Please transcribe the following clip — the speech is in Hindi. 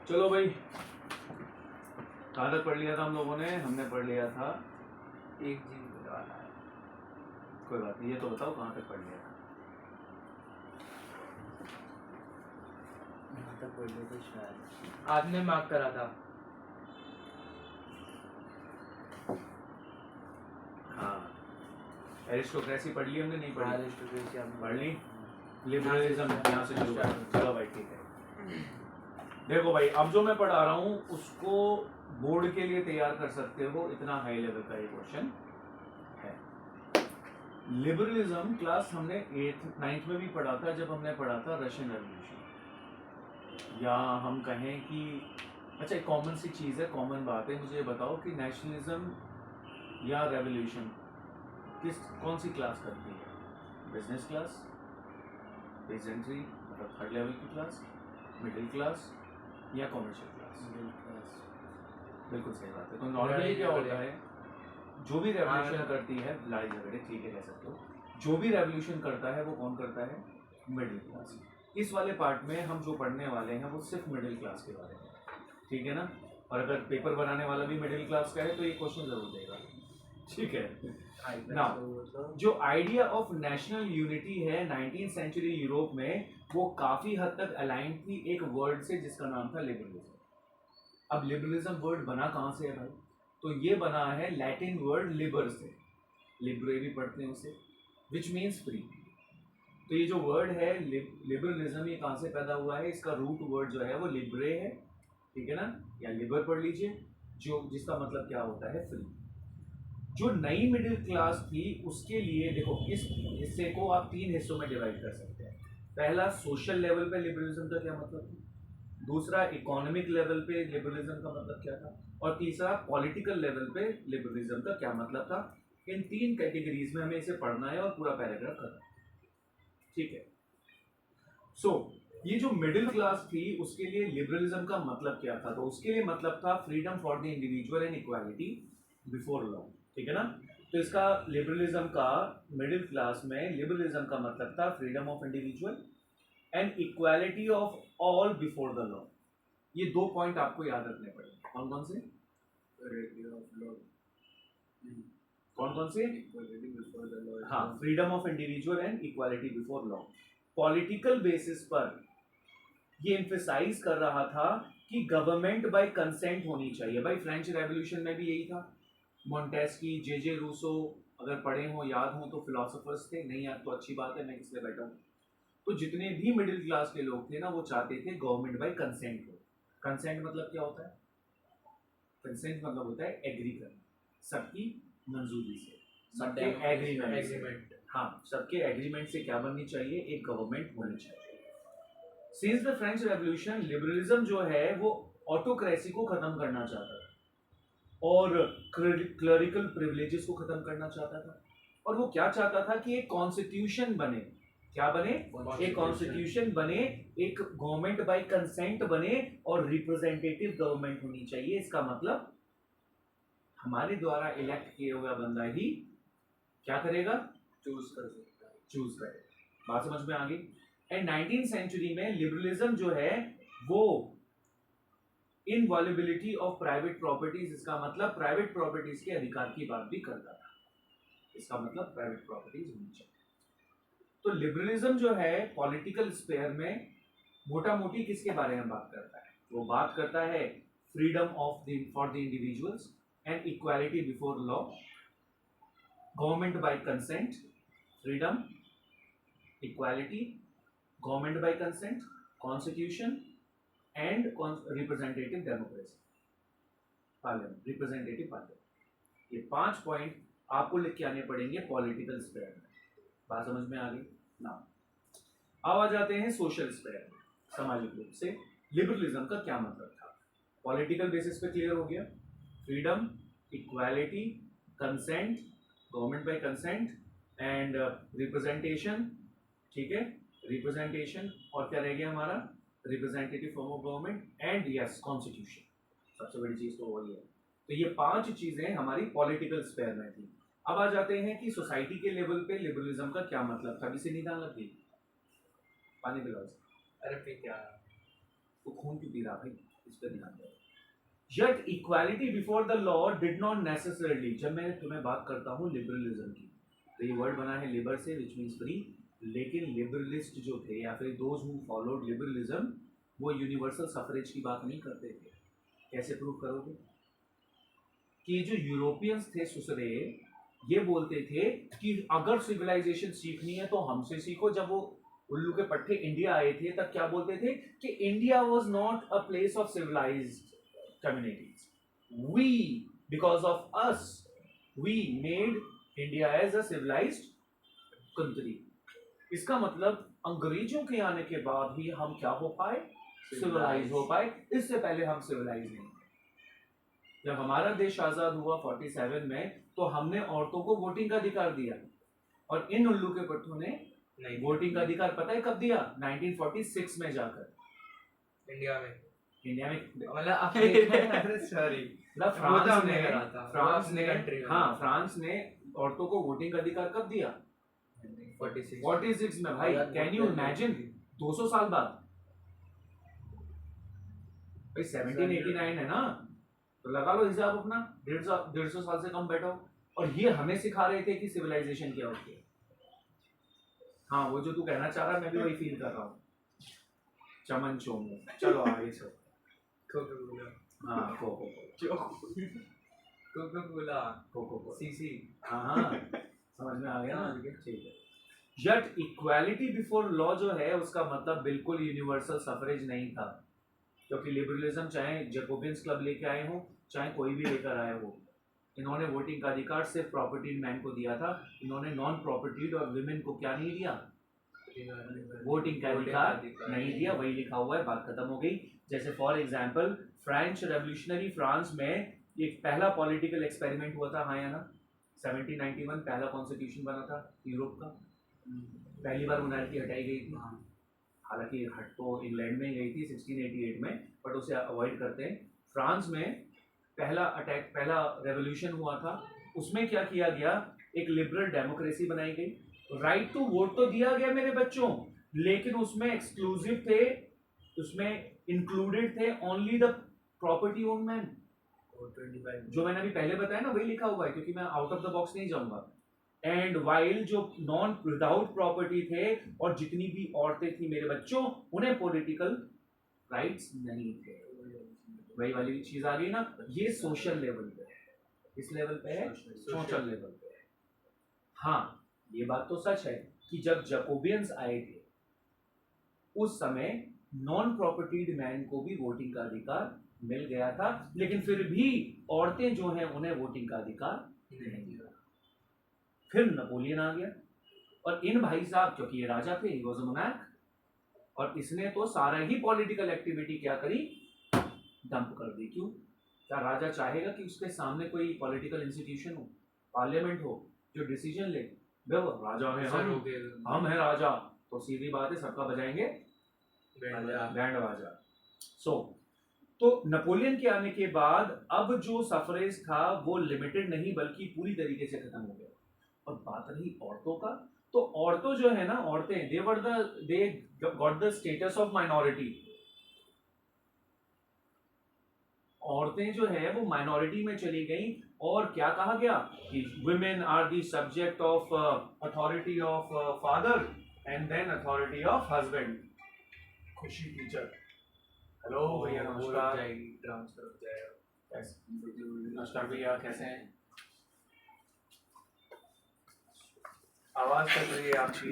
चलो भाई, कहाँ तक पढ़ लिया था हम लोगों ने? हमने पढ़ लिया था 1 GB वाला है। कोई बात नहीं, ये तो बताओ कहाँ तक पढ़ लिया था? यहाँ तक पढ़ लिया था शायद, आपने मार्क करा था। हाँ, एरिस्टोक्रेसी पढ़ ली हमने? नहीं पढ़ी? एरिस्टोक्रेसी आपने पढ़ ली। लिबरलिज्म यहाँ से शुरू कर। चलो भाई ठीक है। देखो भाई, अब जो मैं पढ़ा रहा हूँ उसको बोर्ड के लिए तैयार कर सकते हो, इतना हाई लेवल का ये क्वेश्चन है। लिबरलिज्म क्लास हमने 8th 9th में भी पढ़ा था, जब हमने पढ़ा था रशियन रेवोल्यूशन। या हम कहें कि अच्छा, एक कॉमन सी चीज़ है, कॉमन बात है, मुझे बताओ कि नेशनलिज्म या रेवोल्यूशन कौन सी क्लास करती है? बिजनेस क्लास, पेजेंट्री मतलब थर्ड लेवल की क्लास, मिडिल क्लास या कॉमर्शियल क्लास? Middle class. बिल्कुल सही बात है। तो नॉर्मली क्या होता है, जो भी रेवोल्यूशन करती है, लड़ाई झगड़े ठीक है कह सकते हो, जो भी रेवोल्यूशन करता है वो कौन करता है? Middle class. इस वाले पार्ट में हम जो पढ़ने वाले हैं वो सिर्फ मिडिल क्लास के बारे में, ठीक है ना? और अगर पेपर बनाने वाला भी मिडिल क्लास का है तो ये क्वेश्चन जरूर देगा, ठीक है ना? जो आइडिया ऑफ नेशनल यूनिटी है 19th सेंचुरी यूरोप में, वो काफी हद तक अलाइन थी एक वर्ड से जिसका नाम था लिबरलिज्म। अब लिबरलिज्म वर्ड बना कहाँ से है भाई? तो ये बना है लैटिन वर्ड लिबर से, लिब्रे भी पढ़ते हैं उसे, विच मीन्स फ्री। तो ये जो वर्ड है लिबरलिज्म, ये कहाँ से पैदा हुआ है? इसका रूट वर्ड जो है वो लिब्रे है, ठीक है ना? या लिबर पढ़ लीजिए, जो जिसका मतलब क्या होता है? फ्री। जो नई मिडिल क्लास थी उसके लिए देखो, इस हिस्से को आप 3 हिस्सों में डिवाइड कर सकते हैं। पहला, सोशल लेवल पे लिबरलिज्म का क्या मतलब था। दूसरा, इकोनॉमिक लेवल पे लिबरलिज्म का मतलब क्या था। और तीसरा, पॉलिटिकल लेवल पे लिबरलिज्म का क्या मतलब था। इन 3 कैटेगरीज में हमें इसे पढ़ना है और पूरा पैराग्राफ करना है, ठीक है? सो ये जो मिडिल क्लास थी उसके लिए लिबरलिज्म का मतलब क्या था? तो उसके लिए मतलब था freedom for the individual and equality before law, ठीक है ना? तो इसका लिबरलिज्म का, मिडिल क्लास में लिबरलिज्म का मतलब था freedom of individual and equality of all before the law. ये 2 पॉइंट आपको याद रखने पड़ेंगे। कौन कौन से? कौन कौन से? हाँ, freedom of individual and equality before law. Political basis पर ये एम्फेसाइज कर रहा था कि गवर्नमेंट बाय कंसेंट होनी चाहिए। भाई फ्रेंच रेवोल्यूशन में भी यही था। मोंटेस्की, जे रूसो, अगर पढ़े हो, याद हो तो फिलोसोफर्स थे, नहीं याद तो अच्छी बात है, मैं किसलिए बैठा हूँ। तो जितने भी मिडिल क्लास के लोग थे ना, वो चाहते थे गवर्नमेंट बाय कंसेंट हो। कंसेंट मतलब क्या होता है? कंसेंट मतलब होता है एग्री करना, सबकी मंजूरी से, सबके एग्रीमेंट। हाँ, सबके एग्रीमेंट से क्या बननी चाहिए? एक गवर्नमेंट होनी चाहिए। Since the French revolution, liberalism जो है वो ऑटोक्रेसी को खत्म करना चाहता था और क्लरिकल प्रिविलेजेस को खत्म करना चाहता था। और वो क्या चाहता था कि एक कॉन्स्टिट्यूशन बने। क्या बने? एक कॉन्स्टिट्यूशन बने, एक गवर्नमेंट बाय कंसेंट बने और रिप्रेजेंटेटिव गवर्नमेंट होनी चाहिए। इसका मतलब हमारे द्वारा इलेक्ट किया हुआ बंदा ही क्या करेगा? चूज कर सकता है, चूज करेगा। बात समझ में आ गई? एंड 19th सेंचुरी में लिबरलिज्म जो है वो इनवॉल्युबिलिटी ऑफ प्राइवेट प्रॉपर्टीज, इसका मतलब प्राइवेट प्रॉपर्टीज के अधिकार की बात भी करता था। इसका मतलब प्राइवेट प्रॉपर्टीज होनी चाहिए। तो लिबरलिज्म जो है पॉलिटिकल स्फीयर में मोटा मोटी किसके बारे में बात करता है? वो बात करता है freedom of the for the individuals and equality before law, government by consent, freedom, equality, government by consent, constitution and representative democracy, parliament, representative parliament. ये 5 पॉइंट आपको लिख के आने पड़ेंगे पॉलिटिकल स्फीयर में। बात समझ में आ गई ना? अब आ जाते हैं सोशल स्फीयर में। सामाजिक रूप से लिबरलिज्म का क्या मतलब था? पॉलिटिकल बेसिस पे क्लियर हो गया, freedom, equality, consent, government by consent and representation, ठीक है? रिप्रेजेंटेशन और क्या रह गया हमारा? Representative form of government and yes constitution. सबसे बड़ी चीज तो वही है। तो ये 5 चीजें हमारी पॉलिटिकल स्फीयर में थी। अब आ जाते हैं कि सोसाइटी के लेवल पे लिबरलिज्म का क्या मतलब था। अभी से नहीं डाल लगी, पानी पिलाओ। अरे पे क्या तो खून क्यों पी रहा भाई, इस पर ध्यान दो। Yet equality before the law did not necessarily, जब मैं तुम्हें बात करता हूँ लिबरलिज्म की, तो ये वर्ड बना है लिबर से विच मीन्स फ्री, लेकिन लिबरलिस्ट जो थे या फिर दोज हु फॉलोड लिबरलिज्म वो यूनिवर्सल सफरेज की बात नहीं करते थे। कैसे प्रूव करोगे कि जो यूरोपियंस थे सुसरे ये बोलते थे कि अगर सिविलाइजेशन सीखनी है तो हमसे सीखो। जब वो उल्लू के पट्टे इंडिया आए थे तब क्या बोलते थे कि India was not a place of civilised communities. We, because of us, we made India as a civilized country. इसका मतलब अंग्रेजों के आने के बाद ही हम क्या हो पाए, सिविलाइज हो पाए। इससे पहले हम सिविलाइज नहीं। जब हमारा देश आजाद हुआ 47 में तो हमने औरतों को वोटिंग का अधिकार दिया, और इन उल्लू के पट्टों ने वोटिंग का अधिकार पता है कब दिया, 1946 में जाकर इंडिया में मतलब सॉरी फ्रांस ने औरतों को वोटिंग का अधिकार कब दिया, 46 में भाई। कैन यू इमेजिन 200 साल बाद भाई, 1789 है ना, तो लगा लो हिसाब अपना, 150 साल से कम बैठो। और ये हमें सिखा रहे थे कि सिविलाइजेशन क्या होती है। हाँ वो जो तू कहना चाह रहा मैं भी वही फील कर रहा हूँ, चमन चोम। चलो आगे चलो। हाँ कोको सीसी, हाँ समझ में आ गया ना, ठीक है। यट इक्वालिटी बिफोर लॉ जो है उसका मतलब बिल्कुल यूनिवर्सल सफरेज नहीं था, क्योंकि लिबरलिज्म चाहे जैकोबियंस क्लब लेके आए हो चाहे कोई भी लेकर आए हो, इन्होंने वोटिंग का अधिकार सिर्फ प्रॉपर्टीड मैन को दिया था। इन्होंने नॉन प्रॉपर्टीड और विमेन को क्या नहीं दिया, वोटिंग का अधिकार नहीं दिया। वही लिखा हुआ है, बात खत्म हो गई। जैसे for example French revolutionary France में एक पहला पॉलिटिकल एक्सपेरिमेंट हुआ था, हाँ या ना, 1791 पहला कॉन्स्टिट्यूशन बना था यूरोप का, पहली बार मोनार्की हटाई गई थी। हालांकि हट तो इंग्लैंड में गई थी 1688 में, बट उसे अवॉइड करते हैं। फ्रांस में पहला रेवोल्यूशन हुआ था, उसमें क्या किया गया, एक लिबरल डेमोक्रेसी बनाई गई। राइट टू वोट तो दिया गया मेरे बच्चों, लेकिन उसमें एक्सक्लूसिव थे, उसमें इंक्लूडेड थे only the property own man. जो मैंने अभी पहले बताया ना वही लिखा हुआ है, क्योंकि मैं आउट ऑफ द बॉक्स नहीं जाऊंगा। एंड वाइल जो नॉन विदाउट प्रॉपर्टी थे और जितनी भी औरतें थी मेरे बच्चों, उन्हें पॉलिटिकल राइट्स नहीं थे। वही वाली चीज आ गई ना, ये सोशल लेवल पे है। इस लेवल पे है, सोशल लेवल पे है। हाँ ये बात तो सच है कि जब जैकोबियंस आए थे उस समय नॉन प्रॉपर्टीड मैन को भी वोटिंग का अधिकार मिल गया था, लेकिन फिर भी औरतें जो हैं उन्हें वोटिंग का अधिकार नहीं मिला। फिर नेपोलियन आ गया, और इन भाई साहब, क्योंकि ये राजा थे, he was a monarch, और इसने तो सारा ही पॉलिटिकल एक्टिविटी क्या करी, डंप कर दी। क्यों? क्या राजा चाहेगा कि उसके सामने कोई पॉलिटिकल इंस्टीट्यूशन हो, पार्लियामेंट हो, जो डिसीजन ले? राजा है, हम है राजा, तो सीधी बात है सबका बजाएंगे बैंड बाजा। तो नेपोलियन के आने के बाद अब जो सफरेज था वो लिमिटेड नहीं बल्कि पूरी तरीके से खत्म हो गया। और बात रही औरतों का, तो औरतों जो है ना, औरतें they got the status of minority. औरतें जो है वो माइनॉरिटी में चली गई, और क्या कहा गया कि women are the subject of authority of father and then authority of husband. Khushi teacher, hello भैया नमस्कार, नमस्कार भैया, कैसे हैं? आवाज कट रही है आपकी।